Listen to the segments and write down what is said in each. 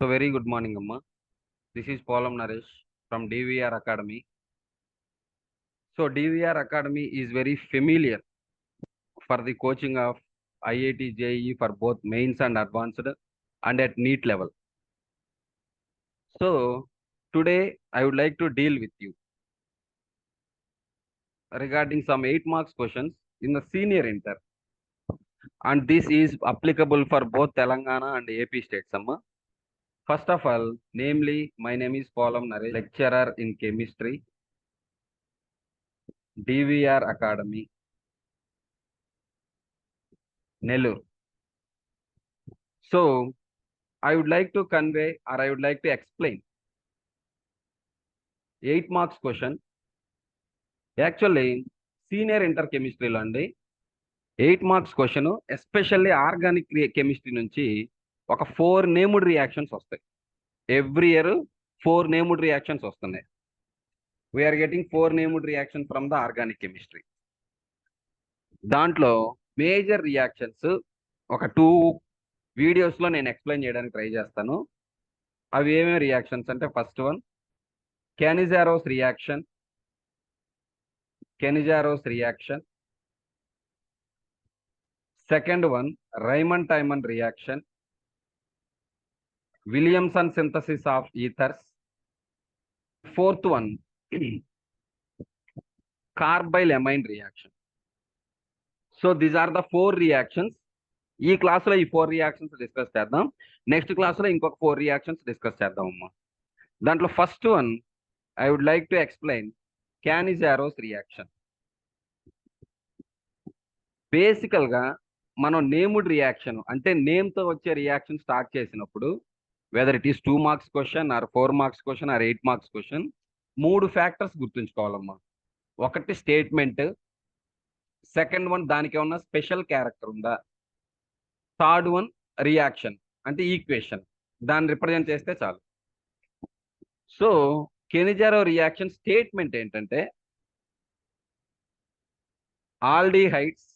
So very good morning, Amma. This is Polam Naresh from DVR Academy. So DVR Academy is very familiar for the coaching of IIT JEE for both mains and advanced and at NEET level. So today I would like to deal with you regarding some 8 marks questions in the senior inter, and this is applicable for both Telangana and AP states, Amma. First of all, namely, my name is Polam Naresh, lecturer in chemistry, DVR Academy, Nellore. So I would like to convey or I would like to explain 8 marks question. Actually, senior inter chemistry లో అండి 8 marks question especially organic chemistry నుంచి ఒక 4 named reactions వస్తాయి. Every year 4 named reactions వస్తున్నాయి. We are getting 4 named reaction from the organic chemistry. దాంట్లో major reactions ఒక 2 వీడియోస్లో నేను ఎక్స్ప్లెయిన్ చేయడానికి ట్రై చేస్తాను. అవి ఏమేమి రియాక్షన్స్ అంటే, first one Cannizaro's reaction. Second one, Riemann-Tiemann reaction. Williamson synthesis of ethers. Fourth one, carbyl-amine reaction. So these are the 4 reactions. ఈ క్లాసులో ఈ 4 రియాక్షన్స్ డిస్కస్ చేద్దాం. నెక్స్ట్ క్లాసులో ఇంకొక 4 రియాక్షన్స్ డిస్కస్ చేద్దాం అమ్మా. దాంట్లో first one I would like to explain Cannizaro's reaction. బేసికల్గా మనం నేమ్డ్ రియాక్షన్ అంటే నేమ్తో వచ్చే రియాక్షన్ స్టార్ట్ చేసినప్పుడు, whether it is 2 marks question or 4 marks question or 8 marks question, 3 factors గుర్తుంచుకోవాలమ్మా. ఒకటి స్టేట్మెంట్, సెకండ్ వన్ దానికి ఏమన్నా స్పెషల్ క్యారెక్టర్ ఉందా, థర్డ్ వన్ రియాక్షన్ అంటే ఈక్వేషన్, దాన్ని రిప్రజెంట్ చేస్తే చాలు. సో కెనిజారో రియాక్షన్ స్టేట్మెంట్ ఏంటంటే, aldehydes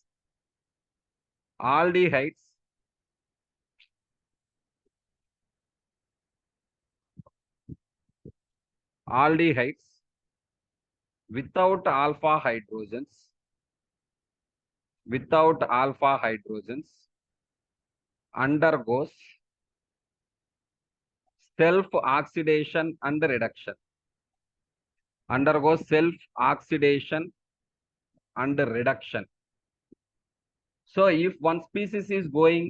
without alpha hydrogens undergoes self oxidation and reduction. So if one species is going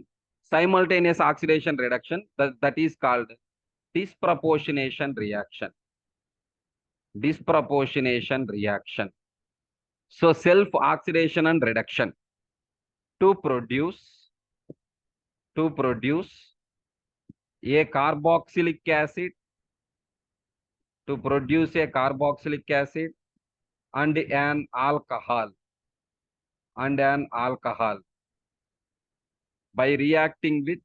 simultaneous oxidation reduction, that is called disproportionation reaction. So self oxidation and reduction to produce a carboxylic acid, and an alcohol by reacting with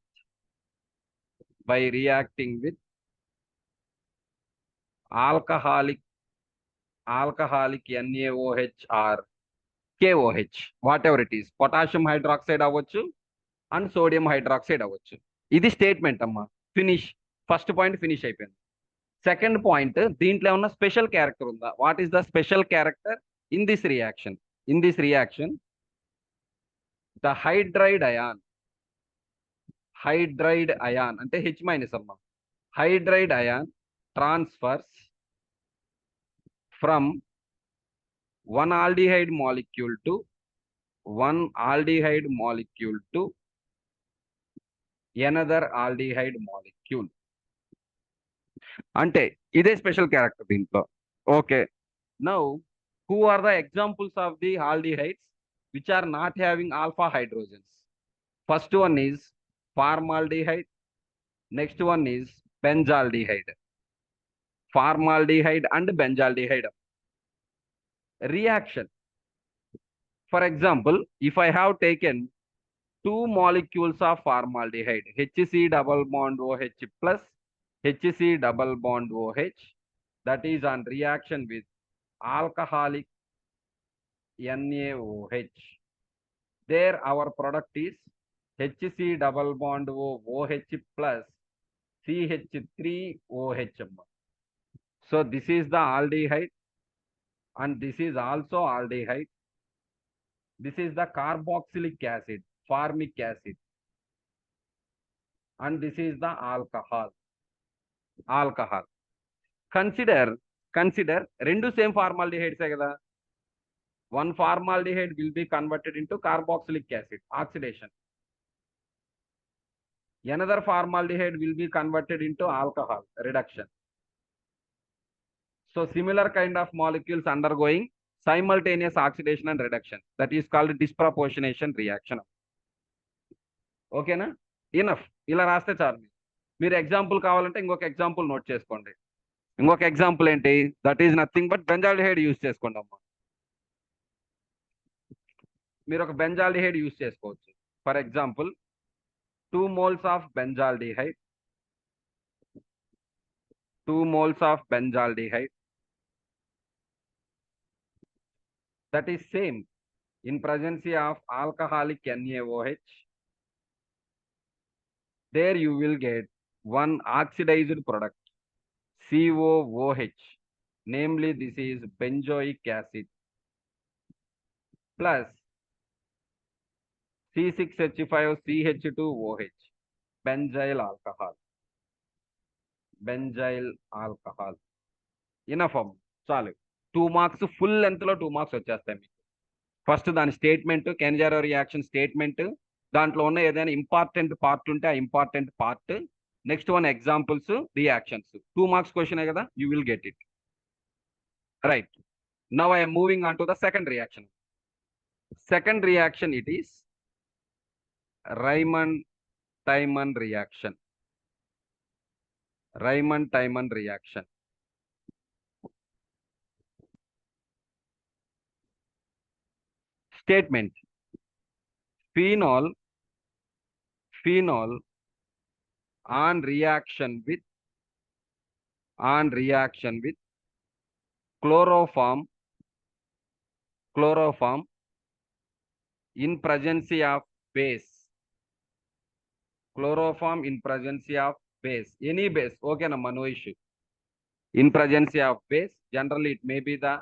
alcoholic NaOH or KOH, whatever it is, potassium hydroxide అవ్వచ్చు and sodium hydroxide అవ్వచ్చు. ఇది statement అమ్మా. Finish. First point finish అయిపోయింది. Second point, దీంట్లో ఏమన్నా special character ఉందా? What is the special character in this reaction? The hydride ion అంటే H- అమ్మా. Hydride ion transfers from one aldehyde molecule to another aldehyde molecule. అంటే ఇదే స్పెషల్ క్యారెక్టర్ దీంట్లో. Okay, now who are the examples of the aldehydes which are not having alpha hydrogens? First one is formaldehyde, next one is benzaldehyde. Formaldehyde and benzaldehyde reaction. For example, if I have taken 2 molecules of formaldehyde, HC double bond OH plus HC double bond OH, that is on reaction with alcoholic NaOH. There our product is HC double bond OH plus CH3OH. So this is the aldehyde and this is also aldehyde. This is the carboxylic acid, formic acid, and this is the alcohol. Consider రెండు same ఫార్మాల్డిహైడ్స్ కదా. One formaldehyde will be converted into carboxylic acid, oxidation. Another formaldehyde will be converted into alcohol, reduction. So similar kind of molecules undergoing simultaneous oxidation and reduction. That is called disproportionation reaction. Okay na? Enough. ఇలా రాస్తే చాలు. మీరు example కావాలంటే ఇంకొక example note చేసుకోండి. ఇంకొక example ఏంటి? That is nothing but benzaldehyde use చేసుకోండి అమ్మా. మీరు ఒక బెంజాల్డిహైడ్ యూజ్ చేసుకోవచ్చు. For example 2 moles of benzaldehyde, 2 moles of benzaldehyde, that is same in presence of alcoholic NaOH. There you will get one oxidized product, COOH, namely this is benzoic acid, plus C6H5CH2OH, benzyl alcohol. Enough of చాలు. 2 marks full length లో 2 marks వచ్చేస్తాయి మీకు. First దాని statement, కెన్జారో reaction statement, దాంట్లో ఉన్న ఏదైనా important part ఉంటే ఆ important part, next one examples, reactions. 2 marks question కదా, you will get it. Right. Now I am moving on to the second reaction. Second reaction it is Riemann-Tiemann reaction. Riemann-Tiemann reaction. Statement: phenol on reaction with chloroform in presence of base. Chloroform in presence of base, any base, okay namma, no issue. In presence of base, generally it may be the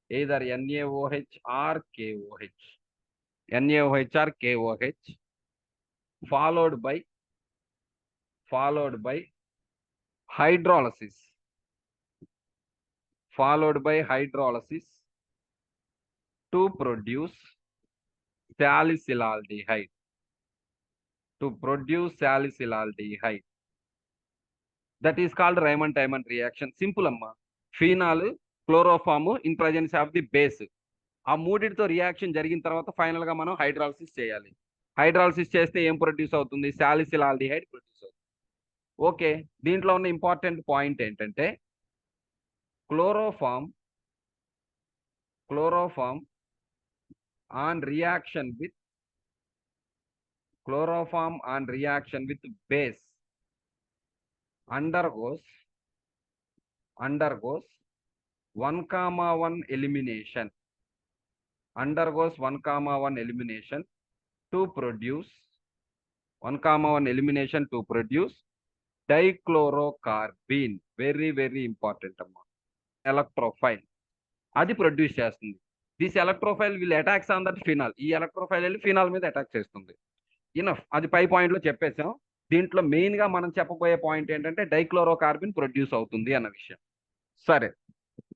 either NaOH or KOH. NaOH or KOH, followed by hydrolysis, to produce salicylaldehyde. That is called Riemann-Tiemann reaction. Simple amma. Phenol, chloroform in presence of the base. ఆ మూడిటితో reaction జరిగిన తర్వాత final గా మనం hydrolysis చేయాలి. Hydrolysis చేస్తే ఏం produce అవుతుంది? Salicylaldehyde produce అవుతుంది. ఓకే, దీంట్లో ఉన్న ఇంపార్టెంట్ పాయింట్ ఏంటంటే chloroform on reaction with base undergoes 1,1 elimination. To produce dichlorocarbene. Very very important amma. Electrophile అది ప్రొడ్యూస్ చేస్తుంది. This electrophile will attacks on that phenol. ఈ ఎలక్ట్రోఫైల్ వెళ్ళి ఫినాల్ మీద అటాక్ చేస్తుంది. ఇనఫ్, అది పై పాయింట్ లో చెప్పేసాం. దీంట్లో మెయిన్ గా మనం చెప్పబోయే పాయింట్ ఏంటంటే డైక్లోరోకార్బిన్ ప్రొడ్యూస్ అవుతుంది అన్న విషయం. సరే,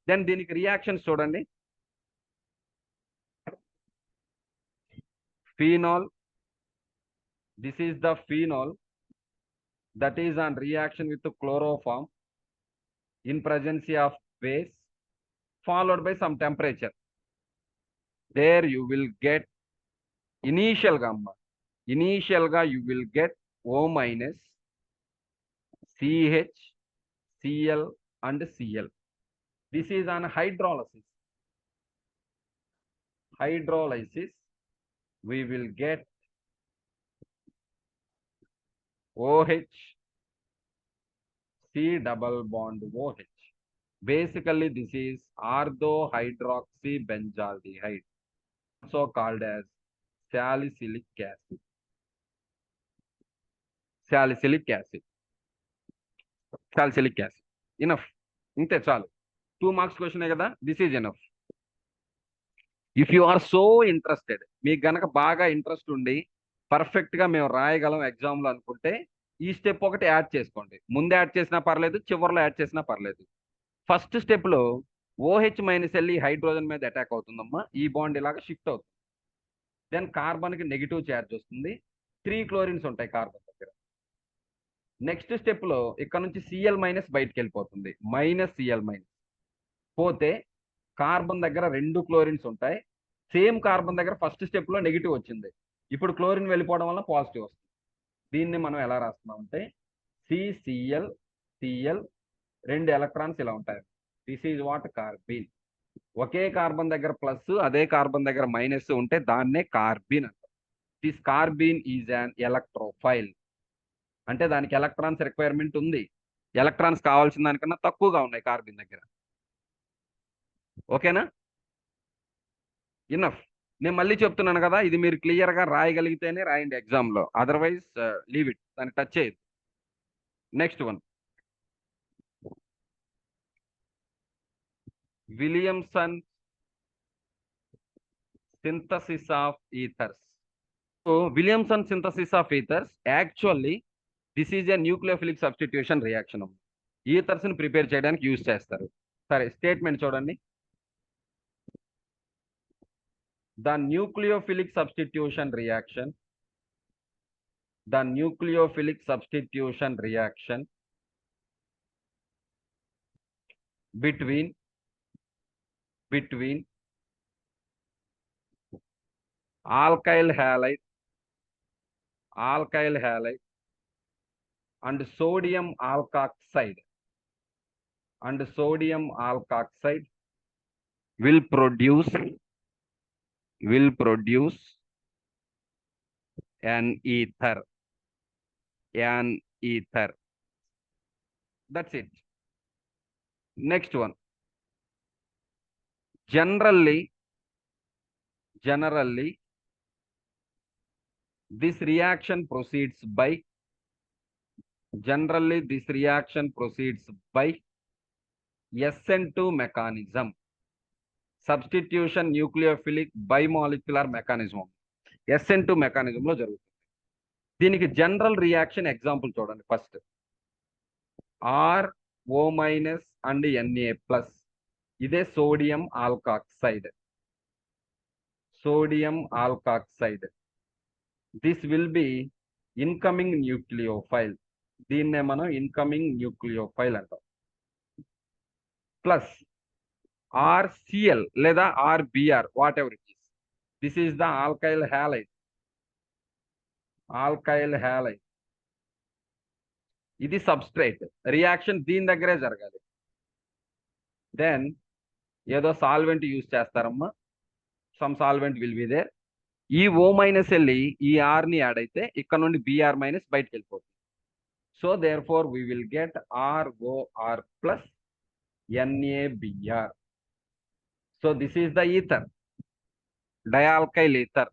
దెన్ దీనికి రియాక్షన్స్ చూడండి. Phenol, this is the phenol that is on reaction with the chloroform in presence of base, followed by some temperature. There you will get initial you will get O minus, CH, Cl and Cl. This is on hydrolysis. We will get OH, C double bond OH. Basically this is orthohydroxybenzaldehyde, also called as salicylic acid. Salicylic acid. Enough, ఇంతే చాలు. 2 marks క్వశ్చనే కదా, this is enough. If you are so interested, మీకు గనక బాగా interest ఉండి perfect గా మేము రాయగలం ఎగ్జామ్ లో అనుకుంటే ఈ స్టెప్ ఒకటి యాడ్ చేసుకోండి. ముందు యాడ్ చేసినా పర్లేదు, చివరిలో యాడ్ చేసినా పర్లేదు. ఫస్ట్ స్టెప్ లో OH మైనస్ ఎల్ ఈ హైడ్రోజన్ మీద అటాక్ అవుతుందమ్మా, ఈ బాండ్ ఇలాగా షిఫ్ట్ అవుతుంది. దెన్ కార్బన్ కి నెగిటివ్ ఛార్జ్ వస్తుంది, 3 క్లోరిన్స్ ఉంటాయి కార్బన్ దగ్గర. నెక్స్ట్ స్టెప్ లో ఇక్కడ నుంచి Cl మైనస్ బయటకు వెళ్ళిపోతుంది, -Cl మైనస్ పోతే కార్బన్ దగ్గర 2 క్లోరిన్స్ ఉంటాయి. సేమ్ కార్బన్ దగ్గర ఫస్ట్ స్టెప్ లో నెగిటివ్ వచ్చింది, ఇప్పుడు క్లోరిన్ వెళ్ళిపోవడం వల్ల పాజిటివ్ వస్తుంది. దీన్ని మనం ఎలా రాస్తున్నాం అంటే CCl Cl 2 ఎలక్ట్రాన్స్ ఇలా ఉంటాయి. This is what carbene. ఒకే కార్బన్ దగ్గర ప్లస్ అదే కార్బన్ దగ్గర మైనస్ ఉంటే దాన్నే కార్బీన్ అంటారు. This carbene is an electrophile. అంటే దానికి ఎలక్ట్రాన్స్ రిక్వైర్మెంట్ ఉంది, ఎలక్ట్రాన్స్ కావాల్సిన దానికన్నా తక్కువగా ఉన్నాయి కార్బన్ దగ్గర. ఓకేనా? ఇనఫ్. నేను మళ్ళీ చెప్తున్నాను కదా, ఇది మీరు క్లియర్ గా రాయగలిగితేనే రాయండి ఎగ్జామ్ లో, అదర్వైజ్ లీవ్ ఇట్, దాన్ని టచ్ చేయదు. Next one, Williamson synthesis of ethers. So Williamson synthesis of ethers, actually this is a nucleophilic substitution reaction. ఈథర్స్ ని ప్రిపేర్ చేయడానికి యూజ్ చేస్తారు. సరే, స్టేట్మెంట్ చూడండి. The nucleophilic substitution reaction between alkyl halide and sodium alkoxide will produce an ether. That's it. Next one, generally this reaction proceeds by SN2 mechanism, substitution nucleophilic bimolecular mechanism. SN2 mechanism లో జరుగుతుంది. దీనికి general reaction example చూడండి. First RO- and Na+, ఇదే sodium alkoxide. This will be incoming nucleophile. దీన్నే మనం incoming nucleophile అంటాం. Plus RCl లేదా RBr, whatever it is, this is the alkyl halide. ఇది సబ్స్ట్రేట్. రియాక్షన్ దీని దగ్గరే జరగాలి. దెన్ ఏదో సాల్వెంట్ యూజ్ చేస్తారమ్మా, some solvent will be there. ఈ O- వెళ్ళి ఈ R ని యాడ్ అయితే ఇక్కడ నుండి Br- బయటకు వెళ్ళిపోతుంది. So therefore we will get ROR plus NaBr. So this is the ether, dialkyl ether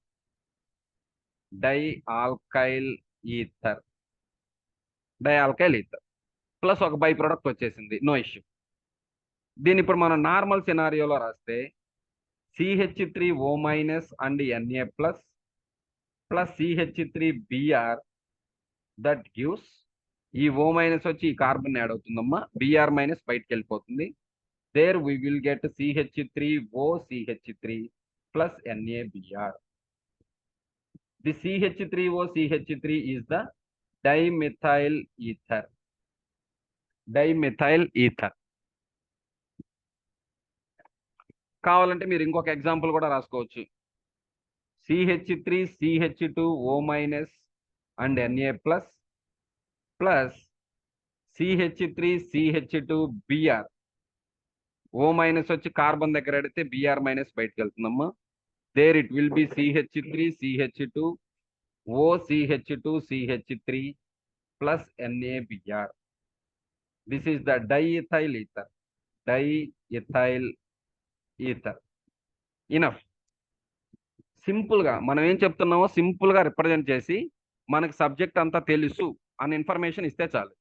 plus ఒక బై ప్రొడక్ట్ వచ్చేసింది, నో ఇష్యూ. దీని ఇప్పుడు మనం నార్మల్ సినారియోలో రాస్తే CH3O- and Na plus CH3Br, that gives, ఈ O- వచ్చి ఈ కార్బన్ యాడ్ అవుతుందమ్మా, Br- బయటకు వెళ్ళిపోతుంది. There we will get CH3OCH3 plus NaBr. The CH3OCH3 is the dimethyl ether. కావాలంటే మీరు ఇంకొక ఎగ్జాంపుల్ కూడా రాసుకోవచ్చు. CH3CH2O- and Na plus CH3CH2Br. O- వచ్చి కార్బన్ దగ్గర అడిగితే Br- బయటకు వెళ్తుందమ్మా. There it will be CH3CH2OCH2CH3 plus NaBr. This is the diethyl ether. Enough. Simple గా మనం ఏం చెప్తున్నామో సింపుల్ గా రిప్రజెంట్ చేసి మనకి సబ్జెక్ట్ అంతా తెలుసు అనే ఇన్ఫర్మేషన్ ఇస్తే చాలు.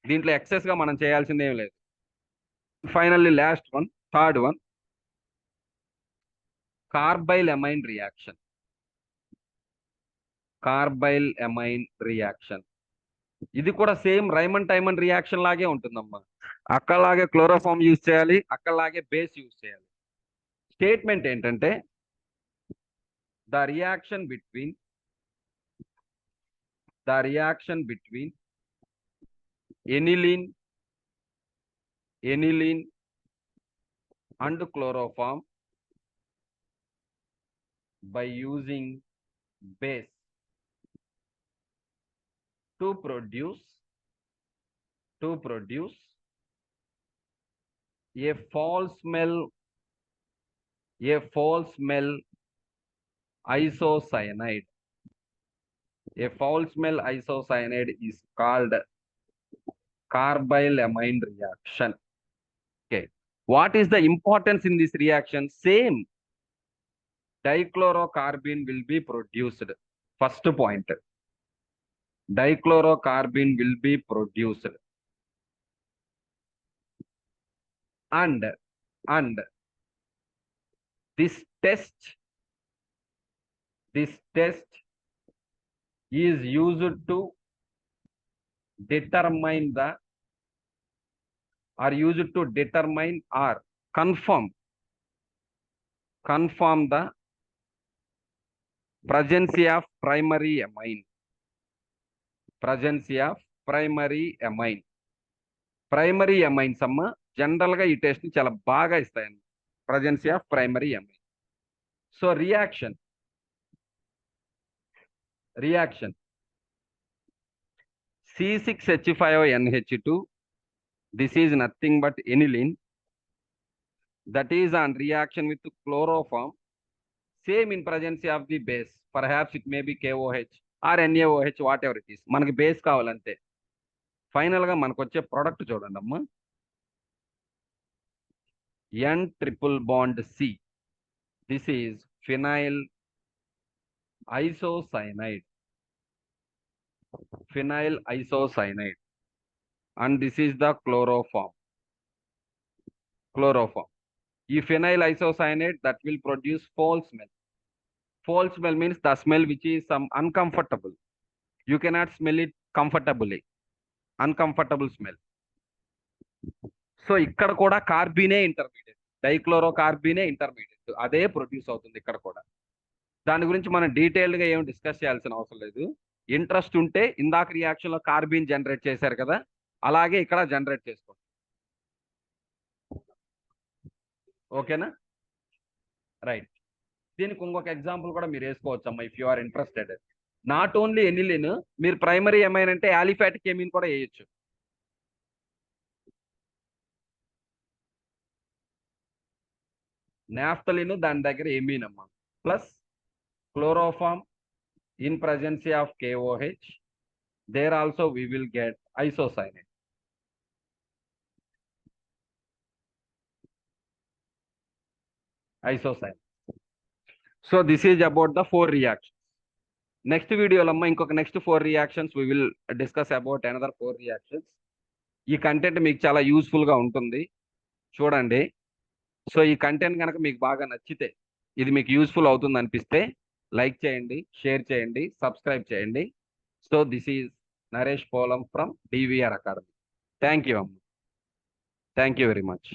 దీంట్లో ఎక్సెస్ గా మనం చేయాల్సింది ఏం లేదు. Finally last one, third one, carbylamine reaction. Carbylamine reaction ఇది కూడా సేమ్ రైమన్ టైమన్ రియాక్షన్ లాగే ఉంటుందమ్మా. అక్కడలాగే క్లోరోఫామ్ యూజ్ చేయాలి, అక్కడలాగే బేస్ యూజ్ చేయాలి. స్టేట్మెంట్ ఏంటంటే the reaction between aniline and chloroform by using base to produce a false smell isocyanide. A false smell isocyanide is called carbyl amine reaction. Okay, what is the importance in this reaction? Same, dichlorocarbene will be produced. First point, dichlorocarbene will be produced, and this test is used to determine or confirm the presence of primary amine. Primary amines అమ్మ general గా ఈ test ని చాలా బాగా ఇస్తాయండి, presence of primary amine. So reaction C6H5ONH2, this is nothing but aniline, that is on reaction with chloroform, same in presence of the base, perhaps it may be KOH or NaOH, whatever it is, మనకి base కావాలంటే. Final గా మనకు వచ్చే product చూడండి అమ్మా, N triple bond C. This is phenyl isocyanide, and this is the chloroform. ఈ phenyl isocyanide that will produce false smell. False smell means the smell which is some uncomfortable. You cannot smell it comfortably. Uncomfortable smell. So ఇక్కడ కూడా కార్బీనే intermediate, డైక్లోరోకార్బీనే intermediate, అదే produce అవుతుంది ఇక్కడ కూడా. దాని గురించి మనం డీటెయిల్డ్ గా ఏం డిస్కస్ చేయాల్సిన అవసరం లేదు. ఇంట్రెస్ట్ ఉంటే ఇందాక రియాక్షన్ లో కార్బీన్ జనరేట్ చేశారు కదా, అలాగే ఇక్కడ జనరేట్ చేసుకోండి. ఓకేనా, రైట్. దీనికి ఇంకొక ఎగ్జాంపుల్ కూడా మీరు వేసుకోవచ్చు అమ్మా, if you are interested. Not only aniline, మీరు ప్రైమరీ ఎమైన్ అంటే ఆలిఫాటిక్ ఎమిన్ కూడా వేయొచ్చు. నాఫ్థలిన్ దాని దగ్గర ఎమీన్ అమ్మా, plus chloroform in presence of KOH, there also we will get isocyanate. So this is about the 4 reactions. Next video lo amma inkoka next 4 reactions we will discuss about another 4 reactions. ఈ content మీకు చాలా useful గా ఉంటుంది చూడండి. So ఈ content కనుక మీకు బాగా నచ్చితే, ఇది మీకు యూస్ఫుల్ అవుతుంది అనిపిస్తే లైక్ చేయండి, షేర్ చేయండి, సబ్స్క్రైబ్ చేయండి. So this is Naresh Polam from DVR Academy. Thank you అమ్మ, థ్యాంక్ యూ వెరీ మచ్.